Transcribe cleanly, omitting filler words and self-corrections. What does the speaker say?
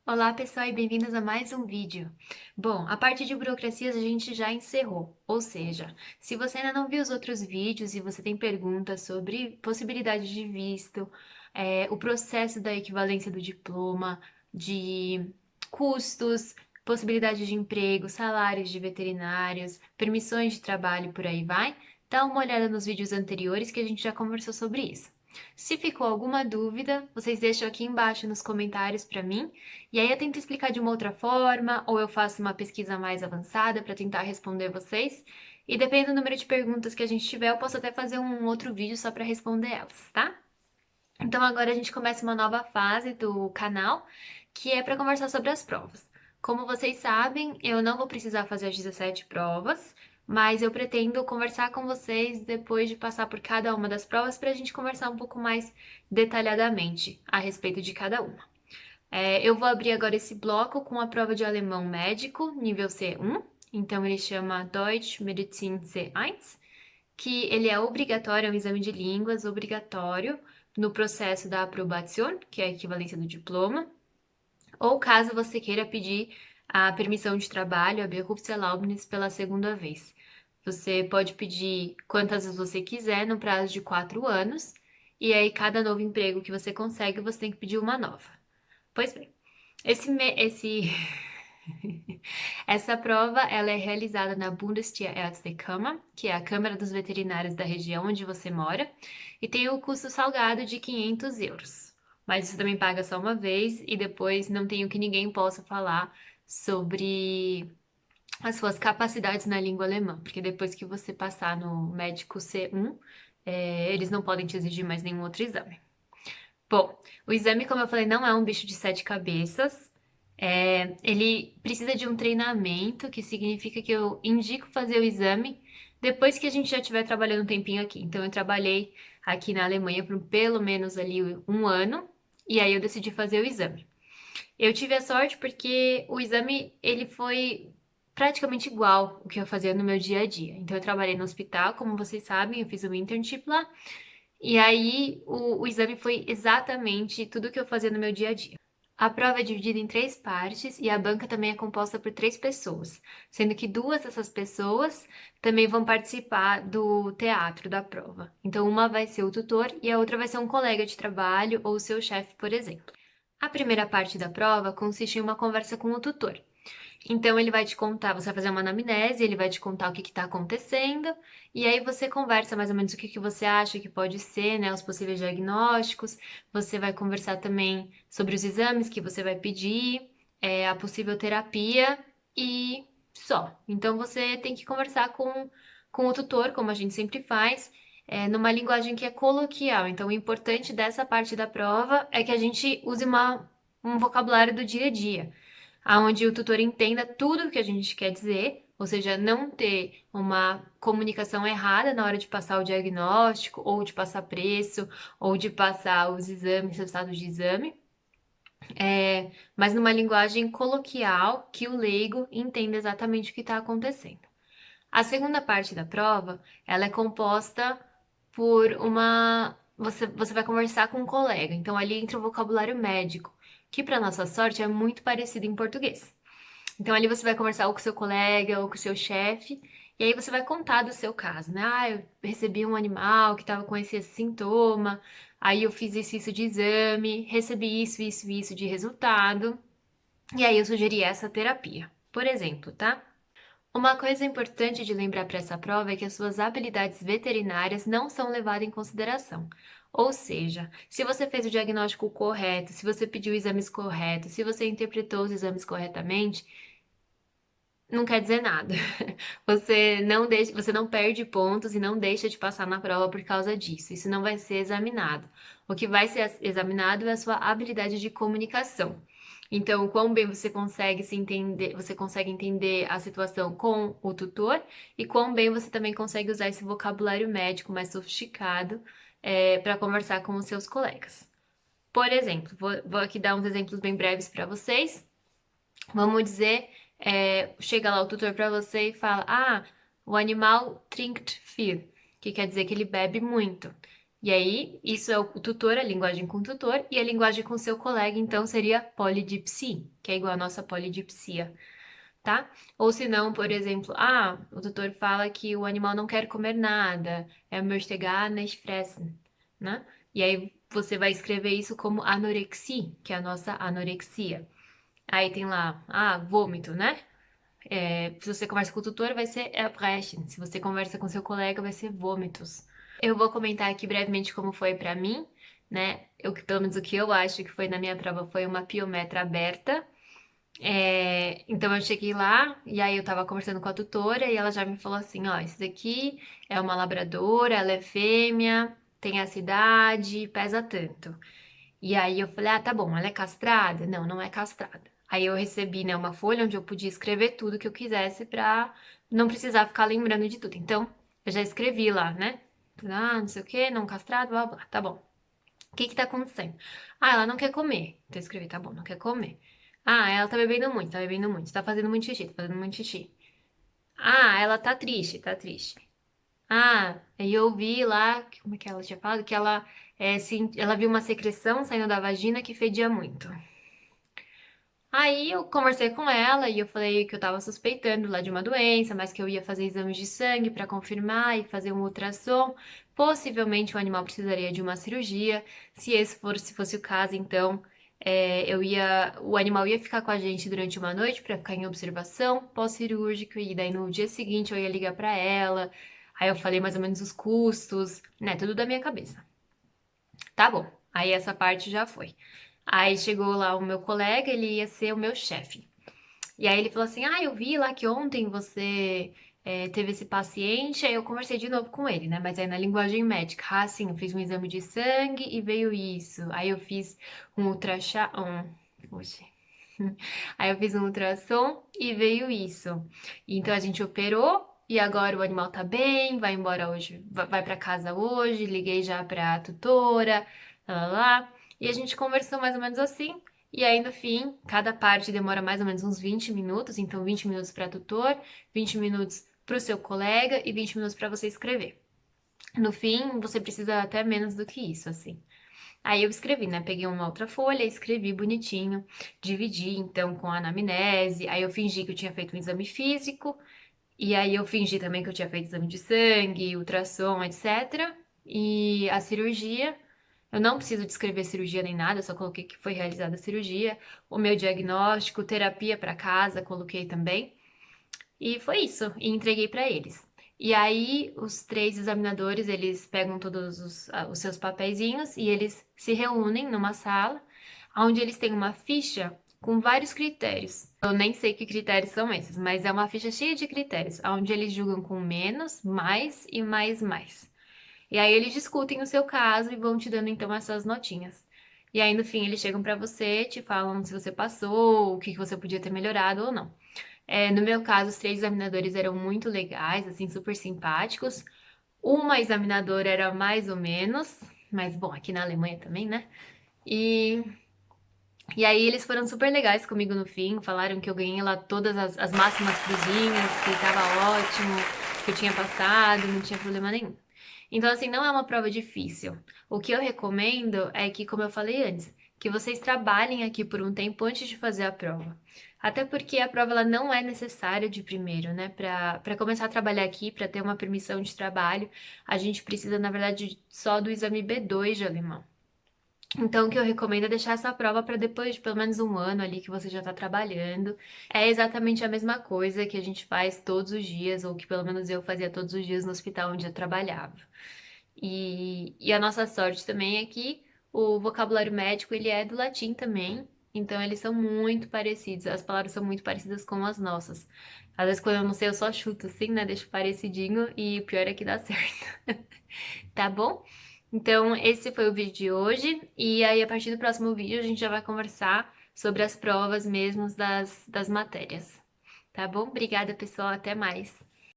Olá pessoal e bem-vindos a mais um vídeo. Bom, a parte de burocracias a gente já encerrou, ou seja, se você ainda não viu os outros vídeos e você tem perguntas sobre possibilidade de visto, o processo da equivalência do diploma, de custos, possibilidade de emprego, salários de veterinários, permissões de trabalho e por aí vai, dá uma olhada nos vídeos anteriores que a gente já conversou sobre isso. Se ficou alguma dúvida, vocês deixam aqui embaixo nos comentários para mim e aí eu tento explicar de uma outra forma, ou eu faço uma pesquisa mais avançada para tentar responder vocês. E dependendo do número de perguntas que a gente tiver, eu posso até fazer um outro vídeo só para responder elas, tá? Então agora a gente começa uma nova fase do canal, que é para conversar sobre as provas. Como vocês sabem, eu não vou precisar fazer as 17 provas, mas eu pretendo conversar com vocês depois de passar por cada uma das provas para a gente conversar um pouco mais detalhadamente a respeito de cada uma. Eu vou abrir agora esse bloco com a prova de alemão médico, nível C1. Então, ele chama Deutsch Medizin C1, que ele é obrigatório, é um exame de línguas obrigatório no processo da aprovação, que é a equivalência do diploma, ou caso você queira pedir a permissão de trabalho, a Berufserlaubnis, pela segunda vez. Você pode pedir quantas vezes você quiser, no prazo de 4 anos, e aí cada novo emprego que você consegue, você tem que pedir uma nova. Pois bem, esse, me- esse... essa prova ela é realizada na Bundestierärztekammer, que é a Câmara dos Veterinários da região onde você mora, e tem o custo salgado de 500 euros. Mas você também paga só uma vez e depois não tem o que ninguém possa falar sobre as suas capacidades na língua alemã, porque depois que você passar no médico C1, eles não podem te exigir mais nenhum outro exame. Bom, o exame, como eu falei, não é um bicho de sete cabeças. Ele precisa de um treinamento, que significa que eu indico fazer o exame depois que a gente já estiver trabalhando um tempinho aqui. Então, eu trabalhei aqui na Alemanha por pelo menos ali um ano, e aí eu decidi fazer o exame. Eu tive a sorte porque o exame, ele foi praticamente igual o que eu fazia no meu dia a dia. Então, eu trabalhei no hospital, como vocês sabem, eu fiz um internship lá, e aí, o exame foi exatamente tudo que eu fazia no meu dia a dia. A prova é dividida em três partes e a banca também é composta por três pessoas, sendo que duas dessas pessoas também vão participar do teatro da prova. Então, uma vai ser o tutor e a outra vai ser um colega de trabalho ou seu chefe, por exemplo. A primeira parte da prova consiste em uma conversa com o tutor. Então ele vai te contar, você vai fazer uma anamnese, ele vai te contar o que está acontecendo, e aí você conversa mais ou menos o que que você acha que pode ser, né, os possíveis diagnósticos. Você vai conversar também sobre os exames que você vai pedir, a possível terapia e só. Então você tem que conversar com o tutor, como a gente sempre faz, numa linguagem que é coloquial. Então o importante dessa parte da prova é que a gente use um vocabulário do dia a dia aonde o tutor entenda tudo o que a gente quer dizer, ou seja, não ter uma comunicação errada na hora de passar o diagnóstico, ou de passar preço, ou de passar os exames, resultados de exame, mas numa linguagem coloquial que o leigo entenda exatamente o que está acontecendo. A segunda parte da prova, ela é composta por uma... Você vai conversar com um colega, então ali entra o vocabulário médico, que para nossa sorte é muito parecido em português. Então ali você vai conversar ou com o seu colega ou com o seu chefe, e aí você vai contar do seu caso, né? Ah, eu recebi um animal que estava com esse sintoma, aí eu fiz isso de exame, recebi isso de resultado, e aí eu sugeri essa terapia, por exemplo, tá? Uma coisa importante de lembrar para essa prova é que as suas habilidades veterinárias não são levadas em consideração. Ou seja, se você fez o diagnóstico correto, se você pediu exames corretos, se você interpretou os exames corretamente, não quer dizer nada. Você não perde pontos e não deixa de passar na prova por causa disso. Isso não vai ser examinado. O que vai ser examinado é a sua habilidade de comunicação. Então, o quão bem você consegue se entender, você consegue entender a situação com o tutor e quão bem você também consegue usar esse vocabulário médico mais sofisticado para conversar com os seus colegas. Por exemplo, vou aqui dar uns exemplos bem breves para vocês. Vamos dizer, chega lá o tutor para você e fala: Ah, o animal trinkt viel, que quer dizer que ele bebe muito. E aí, isso é o tutor, a linguagem com o tutor, e a linguagem com seu colega, então, seria polidipsia, que é igual à nossa polidipsia, tá? Ou se não, por exemplo, o tutor fala que o animal não quer comer nada, möchte gar nicht fressen, né? E aí você vai escrever isso como anorexia, que é a nossa anorexia. Aí tem lá, vômito, né? Se você conversa com o tutor, vai ser Erbrechen. Se você conversa com seu colega, vai ser vômitos. Eu vou comentar aqui brevemente como foi pra mim, né? Pelo menos o que eu acho que foi na minha prova foi uma piometra aberta. Então eu cheguei lá e aí eu tava conversando com a tutora e ela já me falou assim, ó, isso daqui é uma labradora, ela é fêmea, tem essa idade, pesa tanto. E aí eu falei, tá bom, ela é castrada? Não, não é castrada. Aí eu recebi, né, uma folha onde eu podia escrever tudo que eu quisesse pra não precisar ficar lembrando de tudo. Então, eu já escrevi lá, né? Não sei o que, não castrado, blá, blá, tá bom. O que que tá acontecendo? Ela não quer comer. Então eu escrevi, tá bom, não quer comer. Ela tá bebendo muito, tá fazendo muito xixi, tá fazendo muito xixi. Ela tá triste, tá triste. Aí eu vi lá, como é que ela tinha falado? Que ela viu uma secreção saindo da vagina que fedia muito. Aí eu conversei com ela e eu falei que eu tava suspeitando lá de uma doença, mas que eu ia fazer exames de sangue para confirmar e fazer um ultrassom. Possivelmente o animal precisaria de uma cirurgia. Se fosse o caso, então o animal ia ficar com a gente durante uma noite para ficar em observação pós-cirúrgico e daí no dia seguinte eu ia ligar para ela. Aí eu falei mais ou menos os custos, né? Tudo da minha cabeça. Tá bom. Aí essa parte já foi. Aí chegou lá o meu colega, ele ia ser o meu chefe. E aí ele falou assim: eu vi lá que ontem você teve esse paciente. Aí eu conversei de novo com ele, né? Mas aí na linguagem médica. Sim, eu fiz um exame de sangue e veio isso. Aí eu fiz um ultrassom. Oxe. Aí eu fiz um ultrassom e veio isso. Então a gente operou e agora o animal tá bem, vai embora hoje, vai para casa hoje. Liguei já pra tutora, lá. E a gente conversou mais ou menos assim. E aí, no fim, cada parte demora mais ou menos uns 20 minutos. Então, 20 minutos para tutor, 20 minutos para o seu colega e 20 minutos para você escrever. No fim, você precisa até menos do que isso, assim. Aí eu escrevi, né? Peguei uma outra folha, escrevi bonitinho, dividi então com a anamnese. Aí eu fingi que eu tinha feito um exame físico. E aí eu fingi também que eu tinha feito exame de sangue, ultrassom, etc. E a cirurgia. Eu não preciso descrever cirurgia nem nada, eu só coloquei que foi realizada a cirurgia. O meu diagnóstico, terapia para casa, coloquei também. E foi isso, e entreguei para eles. E aí, os três examinadores, eles pegam todos os seus papeizinhos e eles se reúnem numa sala, onde eles têm uma ficha com vários critérios. Eu nem sei que critérios são esses, mas é uma ficha cheia de critérios, onde eles julgam com menos, mais e mais, mais. E aí eles discutem o seu caso e vão te dando então essas notinhas. E aí no fim eles chegam para você, te falam se você passou, o que que você podia ter melhorado ou não. No meu caso, os três examinadores eram muito legais, assim, super simpáticos. Uma examinadora era mais ou menos, mas bom, aqui na Alemanha também, né? E, e aí eles foram super legais comigo no fim, falaram que eu ganhei lá todas as máximas cruzinhas, que tava ótimo, que eu tinha passado, não tinha problema nenhum. Então, assim, não é uma prova difícil. O que eu recomendo é que, como eu falei antes, que vocês trabalhem aqui por um tempo antes de fazer a prova. Até porque a prova ela não é necessária de primeiro, né? Para começar a trabalhar aqui, para ter uma permissão de trabalho, a gente precisa, na verdade, só do exame B2 de alemão. Então, o que eu recomendo é deixar essa prova para depois de pelo menos um ano ali que você já está trabalhando. É exatamente a mesma coisa que a gente faz todos os dias, ou que pelo menos eu fazia todos os dias no hospital onde eu trabalhava. E a nossa sorte também é que o vocabulário médico ele é do latim também, então eles são muito parecidos, as palavras são muito parecidas com as nossas. Às vezes quando eu não sei eu só chuto assim, né, deixo parecidinho e o pior é que dá certo. Tá bom? Então esse foi o vídeo de hoje e aí a partir do próximo vídeo a gente já vai conversar sobre as provas mesmo das matérias. Tá bom? Obrigada, pessoal, até mais.